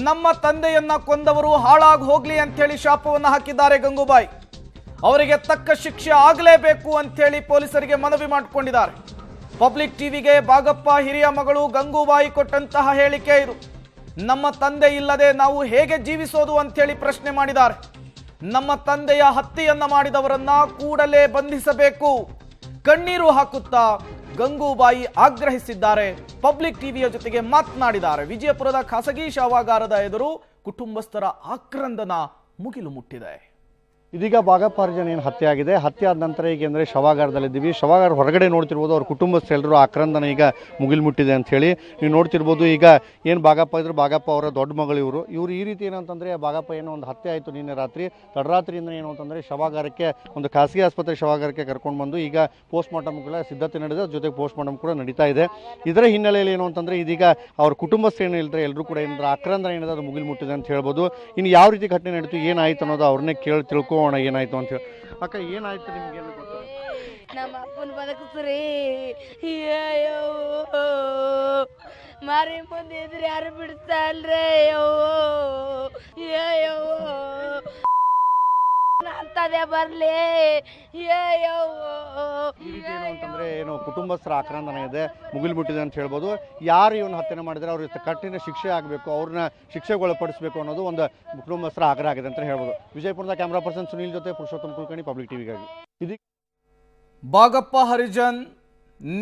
ನಮ್ಮ ತಂದೆಯನ್ನ ಕೊಂದವರು ಹಾಳಾಗಿ ಹೋಗ್ಲಿ ಅಂತೇಳಿ ಶಾಪವನ್ನು ಹಾಕಿದ್ದಾರೆ ಗಂಗೂಬಾಯಿ. ಅವರಿಗೆ ತಕ್ಕ ಶಿಕ್ಷೆ ಆಗಲೇಬೇಕು ಅಂತೇಳಿ ಪೊಲೀಸರಿಗೆ ಮನವಿ ಮಾಡಿಕೊಂಡಿದ್ದಾರೆ. ಪಬ್ಲಿಕ್ ಟಿವಿಗೆ ಬಾಗಪ್ಪ ಹಿರಿಯ ಮಗಳು ಗಂಗೂಬಾಯಿ ಕೊಟ್ಟಂತಹ ಹೇಳಿಕೆ ಇದು. ನಮ್ಮ ತಂದೆ ಇಲ್ಲದೆ ನಾವು ಹೇಗೆ ಜೀವಿಸೋದು ಅಂತೇಳಿ ಪ್ರಶ್ನೆ ಮಾಡಿದ್ದಾರೆ. ನಮ್ಮ ತಂದೆಯ ಹತ್ಯೆಯನ್ನ ಮಾಡಿದವರನ್ನ ಕೂಡಲೇ ಬಂಧಿಸಬೇಕು, ಕಣ್ಣೀರು ಹಾಕುತ್ತಾ ಗಂಗೂಬಾಯಿ ಆಗ್ರಹಿಸಿದ್ದಾರೆ. ಪಬ್ಲಿಕ್ ಟಿವಿಯ ಜೊತೆಗೆ ಮಾತನಾಡಿದ್ದಾರೆ. ವಿಜಯಪುರದ ಖಾಸಗಿ ಶವಾಗಾರದ ಎದುರು ಕುಟುಂಬಸ್ಥರ ಆಕ್ರಂದನ ಮುಗಿಲು ಮುಟ್ಟಿದೆ. ಇದೀಗ ಬಾಗಪ್ಪ ಹರಿಜನ್ ಏನು ಹತ್ಯೆ ಆಗಿದೆ, ಹತ್ಯೆ ಆದ ನಂತರ ಈಗ ಅಂದರೆ ಶವಾಗಾರದಲ್ಲಿದ್ದೀವಿ. ಶವಾಗಾರ ಹೊರಗಡೆ ನೋಡ್ತಿರ್ಬೋದು, ಅವ್ರ ಕುಟುಂಬಸ್ಥರೆಲ್ಲರೂ ಆಕ್ರಂದನ ಈಗ ಮುಗಿಲು ಮುಟ್ಟಿದೆ ಅಂತ ಹೇಳಿ ನೀವು ನೋಡ್ತಿರ್ಬೋದು. ಈಗ ಏನು ಬಾಗಪ್ಪ ಇದ್ರು, ಬಾಗಪ್ಪ ಅವರ ದೊಡ್ಡ ಮಗಳು ಇವರು ಈ ರೀತಿ ಏನಂತಂದರೆ ಬಾಗಪ್ಪ ಏನೋ ಒಂದು ಹತ್ಯೆ ಆಯಿತು ನಿನ್ನೆ ರಾತ್ರಿ. ತಡರಾತ್ರಿಯಿಂದ ಏನು ಅಂತಂದರೆ ಶವಾಗಾರಕ್ಕೆ ಒಂದು ಖಾಸಗಿ ಆಸ್ಪತ್ರೆ ಶವಾಗಾರಕ್ಕೆ ಕರ್ಕೊಂಡು ಬಂದು ಈಗ ಪೋಸ್ಟ್ ಮಾರ್ಟಮ್ ಕೂಡ ಸಿದ್ಧತೆ ನಡೆದ, ಜೊತೆಗೆ ಪೋಸ್ಟ್ ಮಾರ್ಟಮ್ ಕೂಡ ನಡೀತಾ ಇದೆ. ಇದರ ಹಿನ್ನೆಲೆಯಲ್ಲಿ ಏನು ಅಂತಂದರೆ ಇದೀಗ ಅವ್ರ ಕುಟುಂಬಸ್ಥರು ಏನು ಹೇಳ್ತಾರೆ, ಎಲ್ಲರೂ ಕೂಡ ಏನಾದ್ರು ಆಕ್ರಂದನ ಏನಿದೆ ಅದು ಮುಗಿಲು ಮುಟ್ಟಿದೆ ಅಂತ ಹೇಳ್ಬೋದು. ಇನ್ನು ಯಾವ ರೀತಿ ಘಟನೆ ನಡೀತು, ಏನಾಯ್ತು ಅನ್ನೋದು ಅವ್ರನ್ನೇ ತಿಳ್ಕೋಣ ಏನಾಯ್ತು ಅಂತ ಹೇಳಿ. ಅಕ್ಕ, ಏನಾಯ್ತು ನಿಮ್ಗೆ? ಏನು ಗೊತ್ತು? ನಮ್ಮ ಅಪ್ಪನ ಬದುಕಿಸ್ರಿ, ಮಾರಿ ಮುಂದೆ ಇದ್ರೆ ಯಾರು ಬಿಡ್ತಾ ಅಲ್ರೇ, ಅಂತದೇ ಬರ್ಲಿ. ಅಂತಂದ್ರೆ ಏನು ಕುಟುಂಬಸ್ಥರ ಆಕ್ರಂದನ ಇದೆ, ಮುಗಿಲು ಮುಟ್ಟಿದೆ ಅಂತ ಹೇಳ್ಬೋದು. ಯಾರು ಇವನ್ನ ಹತ್ಯೆ ಮಾಡಿದ್ರೆ ಅವ್ರಿಗೆ ಕಠಿಣ ಶಿಕ್ಷೆ ಆಗಬೇಕು, ಅವ್ರನ್ನ ಶಿಕ್ಷೆಗೊಳಪಡಿಸಬೇಕು ಅನ್ನೋದು ಒಂದು ಕುಟುಂಬಸ್ಥರ ಆಗ್ರಹ ಆಗಿದೆ ಅಂತ ಹೇಳ್ಬೋದು. ವಿಜಯಪುರದ ಕ್ಯಾಮ್ರಾ ಪರ್ಸನ್ ಸುನೀಲ್ ಜೊತೆ ಪುರುಷೋತ್ತಮ್ ಕುಲಕರ್ಣಿ, ಪಬ್ಲಿಕ್ ಟಿವಿಗಾಗಿ. ಬಾಗಪ್ಪ ಹರಿಜನ್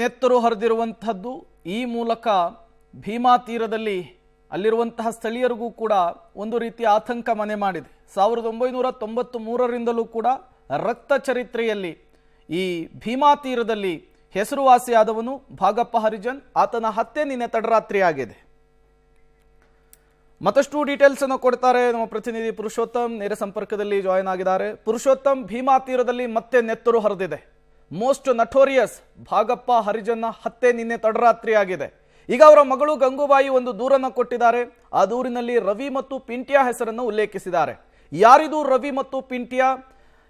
ನೆತ್ತರು ಹರಿದಿರುವಂಥದ್ದು. ಈ ಮೂಲಕ ಭೀಮಾ ತೀರದಲ್ಲಿ ಅಲ್ಲಿರುವಂತಹ ಸ್ಥಳೀಯರಿಗೂ ಕೂಡ ಒಂದು ರೀತಿಯ ಆತಂಕ ಮನೆ ಮಾಡಿದೆ. 1993ರಿಂದಲೂ ಕೂಡ ರಕ್ತ ಚರಿತ್ರೆಯಲ್ಲಿ ಈ ಭೀಮಾ ತೀರದಲ್ಲಿ ಹೆಸರುವಾಸಿಯಾದವನು ಬಾಗಪ್ಪ ಹರಿಜನ್. ಆತನ ಹತ್ಯೆ ನಿನ್ನೆ ತಡರಾತ್ರಿ ಆಗಿದೆ. ಮತ್ತಷ್ಟು ಡೀಟೇಲ್ಸ್ ಅನ್ನು ಕೊಡ್ತಾರೆ ನಮ್ಮ ಪ್ರತಿನಿಧಿ ಪುರುಷೋತ್ತಮ್, ನೇರ ಸಂಪರ್ಕದಲ್ಲಿ ಜಾಯಿನ್ ಆಗಿದ್ದಾರೆ. ಪುರುಷೋತ್ತಮ್, ಭೀಮಾ ತೀರದಲ್ಲಿ ಮತ್ತೆ ನೆತ್ತರು ಹರಿದಿದೆ. ಮೋಸ್ಟ್ ನಟೋರಿಯಸ್ ಬಾಗಪ್ಪ ಹರಿಜನ್ನ ಹತ್ಯೆ ನಿನ್ನೆ ತಡರಾತ್ರಿ ಆಗಿದೆ. ಈಗ ಅವರ ಮಗಳು ಗಂಗೂಬಾಯಿ ಒಂದು ದೂರನ್ನು ಕೊಟ್ಟಿದ್ದಾರೆ. ಆ ದೂರಿನಲ್ಲಿ ರವಿ ಮತ್ತು ಪಿಂಟ್ಯಾ ಹೆಸರನ್ನು ಉಲ್ಲೇಖಿಸಿದ್ದಾರೆ. ಯಾರಿದು ರವಿ ಮತ್ತು ಪಿಂಟ್ಯಾ?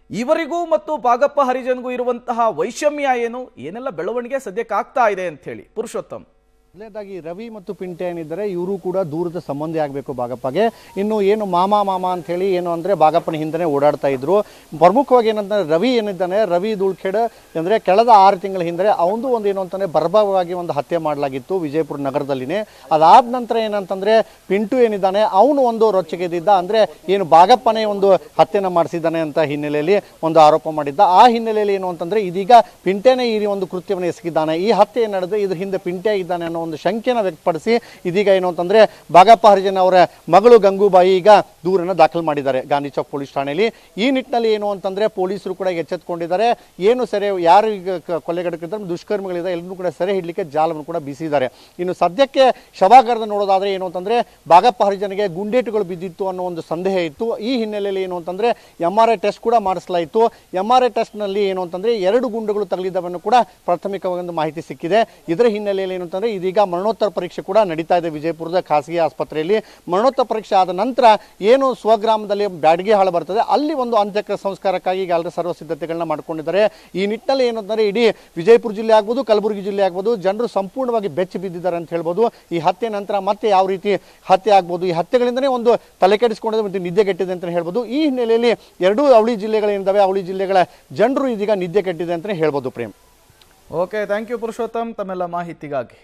ಇವರಿಗೂ ಮತ್ತು ಬಾಗಪ್ಪ ಹರಿಜನ್ಗೂ ಇರುವಂತಹ ವೈಷಮ್ಯ ಏನು, ಏನೆಲ್ಲ ಬೆಳವಣಿಗೆ ಸದ್ಯಕ್ಕೆ ಆಗ್ತಾ ಇದೆ ಅಂತ ಹೇಳಿ ಪುರುಷೋತ್ತಮ್. ಮೊದಲನೇದಾಗಿ ರವಿ ಮತ್ತು ಪಿಂಟೆ ಏನಿದ್ದಾರೆ ಇವರು ಕೂಡ ದೂರದ ಸಂಬಂಧಿ ಆಗಬೇಕು ಬಾಗಪ್ಪಗೆ. ಇನ್ನು ಏನು ಮಾಮ ಅಂಥೇಳಿ ಏನು ಅಂದರೆ ಬಾಗಪ್ಪನ ಹಿಂದೆ ಓಡಾಡ್ತಾ ಇದ್ರು. ಪ್ರಮುಖವಾಗಿ ಏನಂತಂದರೆ ರವಿ ಏನಿದ್ದಾನೆ, ರವಿ ಧೂಳ್ಖೇಡ್ ಅಂದರೆ ಕಳೆದ 6 ತಿಂಗಳ ಹಿಂದೆ ಅವನದು ಒಂದು ಏನು ಅಂತಂದರೆ ಬರ್ಬರವಾಗಿ ಒಂದು ಹತ್ಯೆ ಮಾಡಲಾಗಿತ್ತು ವಿಜಯಪುರ ನಗರದಲ್ಲಿನೇ. ಅದಾದ ನಂತರ ಏನಂತಂದರೆ ಪಿಂಟು ಏನಿದ್ದಾನೆ ಅವನು ಒಂದು ರೊಚ್ಚಿಗೆದಿದ್ದ, ಅಂದರೆ ಏನು ಬಾಗಪ್ಪನೇ ಒಂದು ಹತ್ಯೆನ ಮಾಡಿಸಿದ್ದಾನೆ ಅಂತ ಹಿನ್ನೆಲೆಯಲ್ಲಿ ಒಂದು ಆರೋಪ ಮಾಡಿದ್ದ. ಆ ಹಿನ್ನೆಲೆಯಲ್ಲಿ ಏನು ಅಂತಂದರೆ ಇದೀಗ ಪಿಂಟೆನೇ ಈ ಒಂದು ಕೃತ್ಯವನ್ನು ಎಸಗಿದ್ದಾನೆ, ಈ ಹತ್ಯೆ ನಡೆದು ಇದ್ರ ಹಿಂದೆ ಪಿಂಟೆ ಇದ್ದಾನೆ ಅನ್ನೋ ಒಂದು ಶಂಕೆಯನ್ನು ವ್ಯಕ್ತಪಡಿಸಿ ಇದೀಗ ಏನು ಅಂತಂದ್ರೆ ಬಾಗಪ್ಪ ಹರಿಜನ್ ಅವರ ಮಗಳು ಗಂಗೂಬಾಯಿ ಈಗ ದೂರನ್ನು ದಾಖಲು ಮಾಡಿದ್ದಾರೆ ಗಾಂಧಿ ಚೌಕ್ ಪೊಲೀಸ್ ಠಾಣೆಯಲ್ಲಿ. ಈ ನಿಟ್ಟಿನಲ್ಲಿ ಏನು ಅಂತಂದ್ರೆ ಪೊಲೀಸರು ಕೂಡ ಎಚ್ಚೆತ್ತುಕೊಂಡಿದ್ದಾರೆ. ಏನು ಸೆರೆ ಯಾರು ಈಗ ಕೊಲೆಗಡಕಿದ್ದಾರೆ, ದುಷ್ಕರ್ಮಿಗಳಿದೆ, ಎಲ್ಲರೂ ಕೂಡ ಸೆರೆ ಹಿಡಲಿಕ್ಕೆ ಜಾಲವನ್ನು ಕೂಡ ಬೀಸಿದ್ದಾರೆ. ಇನ್ನು ಸದ್ಯಕ್ಕೆ ಶವಾಗಾರದ ನೋಡೋದಾದ್ರೆ ಏನು ಅಂತಂದ್ರೆ ಬಾಗಪ್ಪ ಹರಿಜನ್ಗೆ ಗುಂಡೇಟುಗಳು ಬಿದ್ದಿತ್ತು ಅನ್ನೋ ಒಂದು ಸಂದೇಹ ಇತ್ತು. ಈ ಹಿನ್ನೆಲೆಯಲ್ಲಿ ಏನು ಅಂತಂದ್ರೆ MRI ಟೆಸ್ಟ್ ಕೂಡ ಮಾಡಿಸಲಾಯಿತು. MRI ಟೆಸ್ಟ್ ನಲ್ಲಿ ಏನು ಅಂತಂದ್ರೆ 2 ಗುಂಡುಗಳು ತಗುಲಿದವನ್ನು ಕೂಡ ಪ್ರಾಥಮಿಕವಾಗಿ ಒಂದು ಮಾಹಿತಿ ಸಿಕ್ಕಿದೆ. ಇದರ ಹಿನ್ನೆಲೆಯಲ್ಲಿ ಏನು ಅಂತಂದ್ರೆ ಇದೀಗ ಮರಣೋತ್ತರ ಪರೀಕ್ಷೆ ಕೂಡ ನಡೀತಾ ಇದೆ ವಿಜಯಪುರದ ಖಾಸಗಿ ಆಸ್ಪತ್ರೆಯಲ್ಲಿ. ಮರಣೋತ್ತರ ಪರೀಕ್ಷೆ ಆದ ನಂತರ ಏನು ಸ್ವಗ್ರಾಮದಲ್ಲಿ ಬ್ಯಾಡಗಿ ಹಾಳು ಬರ್ತದೆ, ಅಲ್ಲಿ ಒಂದು ಅಂತ್ಯಕ್ರಿಯೆ ಸಂಸ್ಕಾರಕ್ಕಾಗಿ ಈಗ ಎಲ್ಲರೂ ಸರ್ವ ಸಿದ್ಧತೆಗಳನ್ನ ಮಾಡ್ಕೊಂಡಿದ್ದಾರೆ. ಈ ನಿಟ್ಟಿನಲ್ಲಿ ಏನು ಅಂತಂದ್ರೆ ಇಡೀ ವಿಜಯಪುರ ಜಿಲ್ಲೆ ಆಗ್ಬೋದು, ಕಲಬುರಗಿ ಜಿಲ್ಲೆ ಆಗ್ಬೋದು, ಜನರು ಸಂಪೂರ್ಣವಾಗಿ ಬೆಚ್ಚಿ ಬಿದ್ದಿದ್ದಾರೆ ಅಂತ ಹೇಳ್ಬೋದು. ಈ ಹತ್ಯೆ ನಂತರ ಮತ್ತೆ ಯಾವ ರೀತಿ ಹತ್ಯೆ ಆಗ್ಬೋದು, ಈ ಹತ್ಯೆಗಳಿಂದನೇ ಒಂದು ತಲೆ ಕೆಡಿಸಿಕೊಂಡಿದೆ ಮತ್ತು ನಿದ್ದೆಗೆಟ್ಟಿದೆ ಅಂತ ಹೇಳ್ಬೋದು. ಈ ಹಿನ್ನೆಲೆಯಲ್ಲಿ 2 ಅವಳಿ ಜಿಲ್ಲೆಗಳೇನಿದ್ದಾವೆ, ಅವಳಿ ಜಿಲ್ಲೆಗಳ ಜನರು ಇದೀಗ ನಿದ್ದೆಗೆಟ್ಟಿದೆ ಅಂತ ಹೇಳ್ಬೋದು. Prem, okay, thank you Purushottam ತಮ್ಮೆಲ್ಲ ಮಾಹಿತಿಗಾಗಿ.